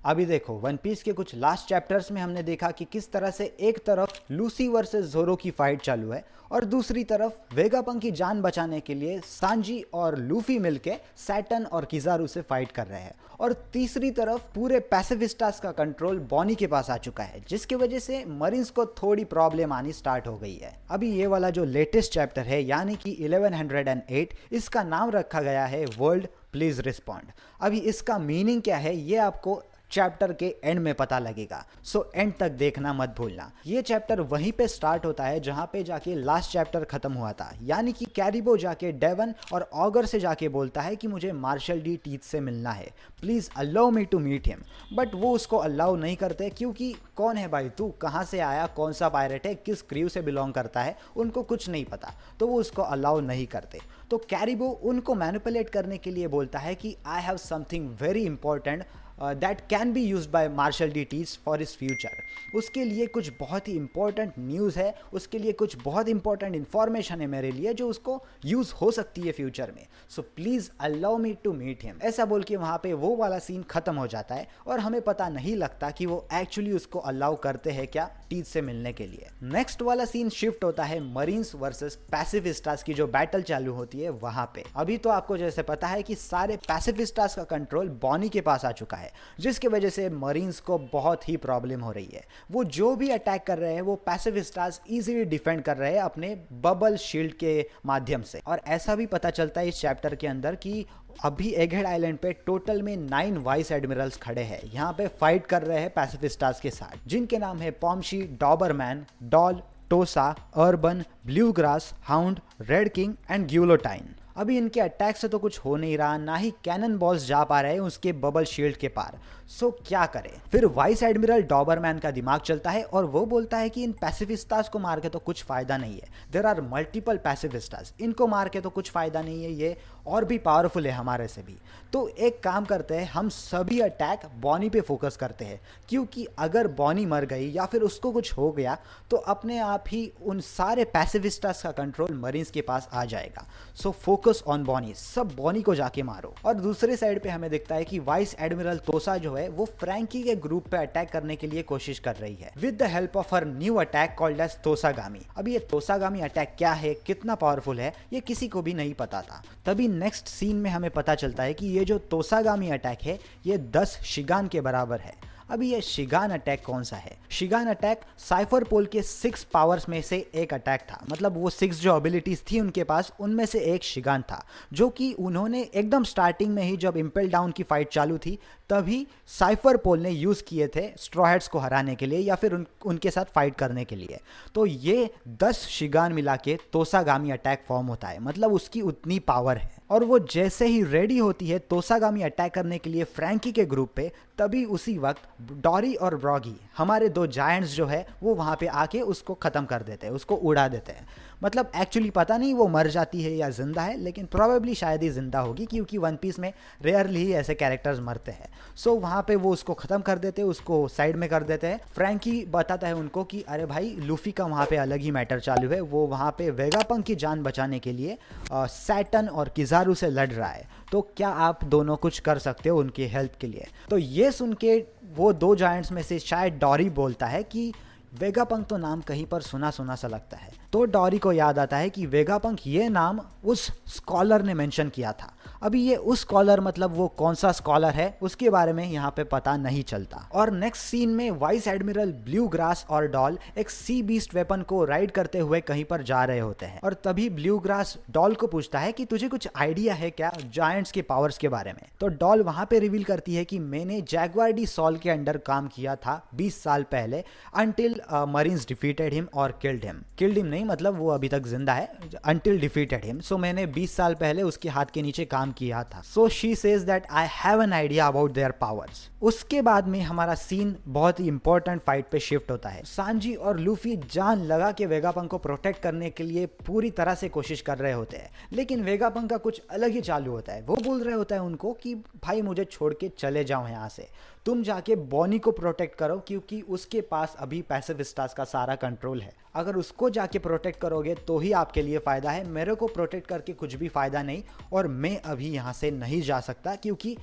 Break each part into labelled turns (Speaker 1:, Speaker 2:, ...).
Speaker 1: अभी देखो, one piece के कुछ लास्ट चैप्टर्स में हमने देखा कि किस तरह से एक तरफ लूसी वर्सेस जोरो की फाइट चालू है और दूसरी तरफ वेगापंक की जान बचाने के लिए सांजी और लूफी मिलके सैटर्न और किजारू से फाइट कर रहे हैं और तीसरी तरफ पूरे पैसिफिस्टास का कंट्रोल बॉनी के पास आ चुका है, जिसकी वजह से मरीन्स को थोड़ी प्रॉब्लम आनी स्टार्ट हो गई है। अभी ये वाला जो लेटेस्ट चैप्टर है यानी कि 1108, इसका नाम रखा गया है वर्ल्ड प्लीज रिस्पॉन्ड। अभी इसका मीनिंग क्या है ये आपको चैप्टर के एंड में पता लगेगा, सो एंड तक देखना मत भूलना। ये चैप्टर वहीं पे स्टार्ट होता है जहां पे जाके लास्ट चैप्टर खत्म हुआ था, यानी कि कैरिबो जाके डेवन और ऑगर से जाके बोलता है कि मुझे मार्शल डी टीथ से मिलना है, please allow me to meet him. But वो उसको अलाउ नहीं करते क्योंकि कौन है भाई तू, कहाँ से आया, कौन सा पायरेट है, किस क्रू से बिलोंग करता है, उनको कुछ नहीं पता, तो वो उसको अलाउ नहीं करते। तो कैरिबो उनको मैनिपुलेट करने के लिए बोलता है कि I have something very important that can be use by Marshall D Teach for his future. उसके लिए कुछ बहुत ही इंपॉर्टेंट न्यूज़ है, उसके लिए कुछ बहुत इंपॉर्टेंट इन्फॉर्मेशन है मेरे लिए जो उसको यूज़ हो सकती है फ्यूचर में, so please allow me to meet him. ऐसा बोल के वहाँ पे वो वाला सीन खत्म हो जाता है और हमें पता नहीं लगता कि वो एक्चुअली उसको अलाउ करते हैं क्या टीज से मिलने के लिए। नेक्स्ट वाला सीन शिफ्ट होता है मरीन्स वर्सेस पैसिफिस्टास की जो बैटल चालू होती है वहाँ पे। अभी तो आपको जैसे पता है कि सारे पैसिफिस्टास का कंट्रोल बॉनी के पास आ चुका है, जिसकी वजह से मरीन्स को बहुत ही प्रॉब्लम हो रही है। वो जो भी अटैक कर रहे हैं वो पैसिफिस्टास इजीली डिफेंड कर रहे हैं अपने बबल शील्ड के माध्यम से। और ऐसा भी पता चलता है इस चैप्टर के अंदर कि अभी एगहेड आइलैंड पे टोटल में 9 वाइस एडमिरल्स खड़े हैं, यहाँ पे फाइट कर रहे हैं पैसिफिस्टास के साथ, जिनके नाम है पॉम्शी, Doberman, doll, Tosa, urban, bluegrass, hound, red king and guillotine. अभी इनके अटैक से तो कुछ हो नहीं रहा, ना ही कैनन बॉल्स जा पा रहे हैं उसके बबल शील्ड के पार, सो क्या करें। फिर वाइस एडमिरल डॉबरमैन का दिमाग चलता है और वो बोलता है कि इन पैसिफिस्टास को मार के तो कुछ फायदा नहीं है, देयर आर मल्टीपल पैसिफिस्टास, इनको मार के तो कुछ फायदा नहीं है, ये और भी पावरफुल है हमारे से भी। तो एक काम करते हैं, हम सभी अटैक बॉनी पे फोकस करते हैं, क्योंकि अगर बॉनी मर गई या फिर उसको कुछ हो गया तो अपने आप ही उन सारे पैसिफिस्टास का कंट्रोल मरीन्स के पास आ जाएगा। सो फोकस ऑन बॉनी, सब बॉनी को जाके मारो। और दूसरे साइड पे हमें दिखता है कि वाइस एडमिरल तोसा जो है वो फ्रैंकी के ग्रुप पे अटैक करने के लिए कोशिश कर रही है with the help of her new attack called as Tosagami. अभी ये तोसागामी अटैक क्या है, कितना पावरफुल है, ये किसी को भी नहीं पता था। तभी नेक्स्ट सीन में हमें पता चलता है कि ये जो तोसागामी अटैक है ये 10 शिगान के बराबर है। अभी ये शिगान अटैक कौन सा है? शिगान अटैक साइफर पोल के 6 पावर्स में से एक अटैक था, मतलब वो 6 जो एबिलिटीज थी उनके पास उनमें से एक शिगान था, जो कि उन्होंने एकदम स्टार्टिंग में ही जब इम्पेल डाउन की फाइट चालू थी तभी साइफर पोल ने यूज़ किए थे स्ट्रॉ हैट्स को हराने के लिए या फिर उनके साथ फाइट करने के लिए। तो ये 10 शिगान मिला के तोसागामी अटैक फॉर्म होता है, मतलब उसकी उतनी पावर है। और वो जैसे ही रेडी होती है तोसागामी अटैक करने के लिए फ्रैंकी के ग्रुप पे, तभी उसी वक्त डॉरी और ब्रॉगी हमारे 2 जायंट्स जो है वो वहाँ पे आके उसको ख़त्म कर देते हैं, उसको उड़ा देते हैं। मतलब एक्चुअली पता नहीं वो मर जाती है या जिंदा है, लेकिन प्रोबेबली शायद ही जिंदा होगी क्योंकि वन पीस में रेयरली ही ऐसे कैरेक्टर्स मरते हैं। सो वहाँ पे वो उसको ख़त्म कर देते हैं, उसको साइड में कर देते हैं। फ्रैंकी बताता है उनको कि अरे भाई लूफी का वहाँ पे अलग ही मैटर चालू है, वो वहाँ पे वेगापंक की जान बचाने के लिए सैटर्न और किजारू से लड़ रहा है, तो क्या आप दोनों कुछ कर सकते हो उनकी हेल्प के लिए। तो ये सुन के वो 2 जायंट्स में से शायद डॉरी बोलता है कि वेगापंक तो नाम कहीं पर सुना सुना सा लगता है। तो डॉरी को याद आता है कि वेगापंक ये नाम उस स्कॉलर ने मेंशन किया था। अभी ये उस स्कॉलर मतलब वो कौन सा स्कॉलर है उसके बारे में यहाँ पे पता नहीं चलता। और नेक्स्ट सीन में वाइस एडमिरल ब्लू ग्रास और डॉल एक सी बीस्ट वेपन को राइड करते हुए कहीं पर जा रहे होते हैं और तभी ब्लू ग्रास डॉल को पूछता है कि तुझे कुछ आइडिया है क्या जायंट्स के पावर्स के बारे में। तो डॉल वहां पे रिवील करती है कि मैंने जैगवार डी सॉल के अंडर काम किया था 20 साल पहले, अंटिल मरीन्स डिफीटेड हिम और किल्ड हिम नहीं, मतलब वो अभी तक जिंदा है, अंटिल डिफीटेड हिम। सो मैंने 20 साल पहले उसके हाथ के नीचे काम किया था। So she says that I have an idea about their powers. उसके बाद में हमारा सीन बहुत ही इंपॉर्टेंट फाइट पे शिफ्ट होता है। सांजी और लूफी जान लगा के वेगापंक को प्रोटेक्ट करने के लिए पूरी तरह से कोशिश कर रहे होते हैं, लेकिन वेगापंक का कुछ अलग ही चालू होता है। वो बोल रहे होता है उनको कि भाई मुझे छोड़ के चले जाओ यहाँ से, तुम जाके बॉनी को प्रोटेक्ट करो क्योंकि उसके पास अभी पैसिफिस्टास का सारा कंट्रोल है। अगर उसको जाके प्रोटेक्ट करोगे तो ही आपके लिए फ़ायदा है, मेरे को प्रोटेक्ट करके कुछ भी फ़ायदा नहीं और मैं अभी यहाँ से नहीं जा सकता क्योंकि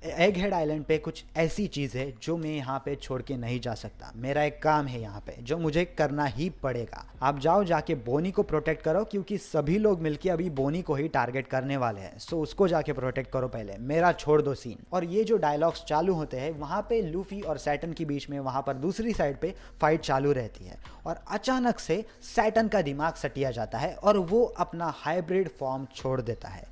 Speaker 1: एग हेड आइलैंड पे कुछ ऐसी चीज़ है जो मैं यहाँ पे छोड़ के नहीं जा सकता। मेरा एक काम है यहाँ पे जो मुझे करना ही पड़ेगा। आप जाओ जाके बोनी को प्रोटेक्ट करो, क्योंकि सभी लोग मिलके अभी बोनी को ही टारगेट करने वाले हैं। सो उसको जाके प्रोटेक्ट करो पहले, मेरा छोड़ दो सीन। और ये जो डायलॉग्स चालू होते हैं वहाँ पे लूफी और सैटन के बीच में वहाँ पर दूसरी साइड पे फाइट चालू रहती है और अचानक से सैटन का दिमाग सटिया जाता है और वो अपना हाइब्रिड फॉर्म छोड़ देता है।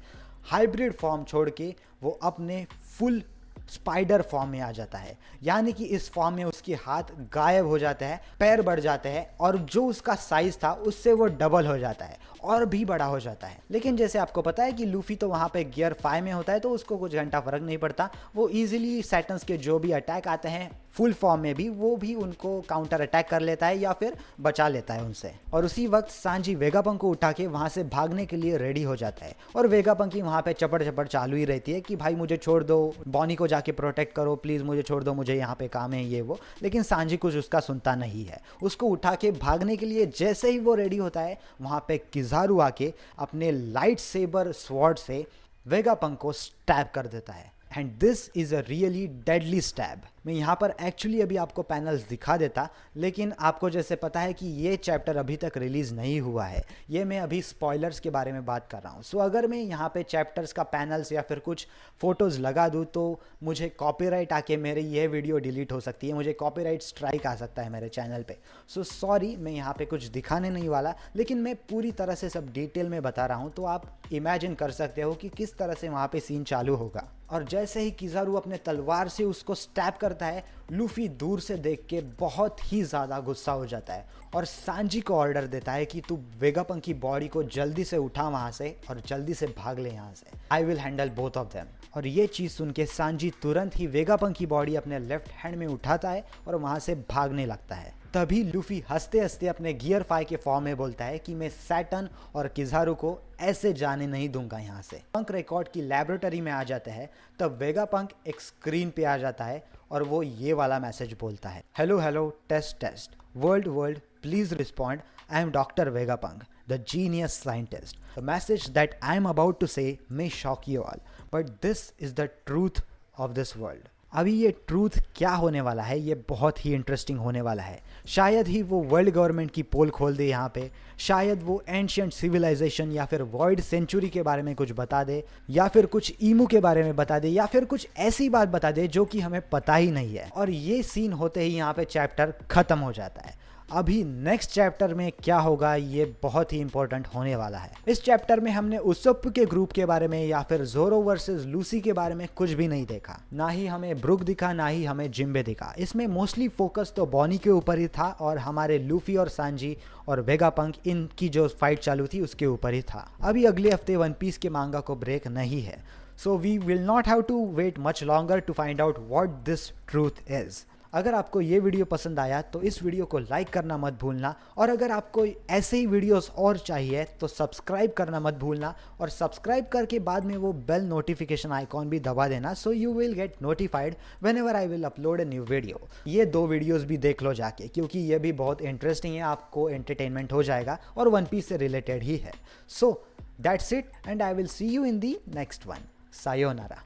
Speaker 1: हाइब्रिड फॉर्म छोड़ के वो अपने फुल स्पाइडर फॉर्म में आ जाता है, यानी कि इस फॉर्म में उसके हाथ गायब हो जाते हैं, पैर बढ़ जाते हैं और जो उसका साइज था उससे वो डबल हो जाता है और भी बड़ा हो जाता है। लेकिन जैसे आपको पता है कि लूफी तो वहाँ पे गियर 5 में होता है, तो उसको कुछ घंटा फर्क नहीं पड़ता। वो इजीली सैटन्स के जो भी अटैक आते हैं फुल फॉर्म में भी, वो भी उनको काउंटर अटैक कर लेता है या फिर बचा लेता है उनसे। और उसी वक्त सांजी वेगापंक को उठा के वहाँ से भागने के लिए रेडी हो जाता है और वेगापंक वहाँ पे चपड़ चपड़ चालू ही रहती है कि भाई मुझे छोड़ दो, बॉनी को जाके प्रोटेक्ट करो प्लीज़, मुझे छोड़ दो, मुझे यहाँ पे काम है ये वो। लेकिन सांजी कुछ उसका सुनता नहीं है। उसको उठा के भागने के लिए जैसे ही वो रेडी होता है वहाँ पे किज़ारू आके अपने लाइट सेबर स्वॉर्ड से वेगापंक को स्टैब कर देता है। And this is a really deadly stab. मैं यहाँ पर एक्चुअली अभी आपको पैनल्स दिखा देता, लेकिन आपको जैसे पता है कि ये चैप्टर अभी तक रिलीज़ नहीं हुआ है, ये मैं अभी स्पॉयलर्स के बारे में बात कर रहा हूँ। सो अगर मैं यहाँ पे चैप्टर्स का पैनल्स या फिर कुछ फ़ोटोज़ लगा दूँ तो मुझे कॉपीराइट आके मेरी ये वीडियो डिलीट हो सकती है, मुझे कॉपीराइट स्ट्राइक आ सकता है मेरे चैनल पे। सो सॉरी, मैं यहाँ पे कुछ दिखाने नहीं वाला, लेकिन मैं पूरी तरह से सब डिटेल में बता रहा हूँ, तो आप इमेजिन कर सकते हो कि किस तरह से वहाँ पे सीन चालू होगा। और जैसे ही किज़ारू अपने तलवार से उसको स्टैब करता है, लूफी दूर से देख के बहुत ही ज़्यादा गुस्सा हो जाता है और सांजी को ऑर्डर देता है कि तू वेगापंक की बॉडी को जल्दी से उठा वहाँ से और जल्दी से भाग ले यहाँ से, I will handle both of them. और ये चीज़ सुन के सांजी तुरंत ही वेगापंक की बॉडी अपने लेफ्ट हैंड में उठाता है और वहाँ से भागने लगता है। तभी लूफी हंसते हंसते अपने गियर 5 के फॉर्म में बोलता है कि मैं सैटन और किज़ारू को ऐसे जाने नहीं दूंगा यहाँ से। पंक रिकॉर्ड की लैबोरेटरी में आ जाते हैं, तब वेगापंक एक स्क्रीन पे आ जाता है और वो ये वाला मैसेज बोलता है, hello hello test test world world please respond, I am doctor Vegapunk the genius scientist. The message that I am about to say may shock you all, but this is the truth of this world. अभी ये truth क्या होने वाला है, ये बहुत ही interesting होने वाला है। शायद ही वो वर्ल्ड गवर्नमेंट की पोल खोल दे यहाँ पे, शायद वो एंशियंट सिविलाइजेशन या फिर वॉइड सेंचुरी के बारे में कुछ बता दे, या फिर कुछ ईमू के बारे में बता दे, या फिर कुछ ऐसी बात बता दे जो कि हमें पता ही नहीं है। और ये सीन होते ही यहाँ पे चैप्टर खत्म हो जाता है। अभी नेक्स्ट चैप्टर में क्या होगा ये बहुत ही इंपॉर्टेंट होने वाला है। इस चैप्टर में हमने उसप्प के ग्रुप के बारे में या फिर ज़ोरो वर्सेस लूसी के बारे में कुछ भी नहीं देखा, ना ही हमें ब्रुक दिखा, ना ही हमें जिम्बे दिखा। इसमें मोस्टली फोकस तो बॉनी के ऊपर ही था और हमारे लूफी और सांजी और वेगापंक इनकी जो फाइट चालू थी उसके ऊपर ही था। अभी अगले हफ्ते वन पीस के मांगा को ब्रेक नहीं है, so we will not have to wait much longer to find out what this truth is. अगर आपको ये वीडियो पसंद आया तो इस वीडियो को लाइक करना मत भूलना, और अगर आपको ऐसे ही वीडियोस और चाहिए तो सब्सक्राइब करना मत भूलना, और सब्सक्राइब करके बाद में वो बेल नोटिफिकेशन आइकॉन भी दबा देना, so you will get notified when ever I will upload a new video. ये 2 वीडियोस भी देख लो जाके, क्योंकि ये भी बहुत इंटरेस्टिंग है, आपको एंटरटेनमेंट हो जाएगा और वन पीस से रिलेटेड ही है। So that's it and I will see you in the next one. Sayonara.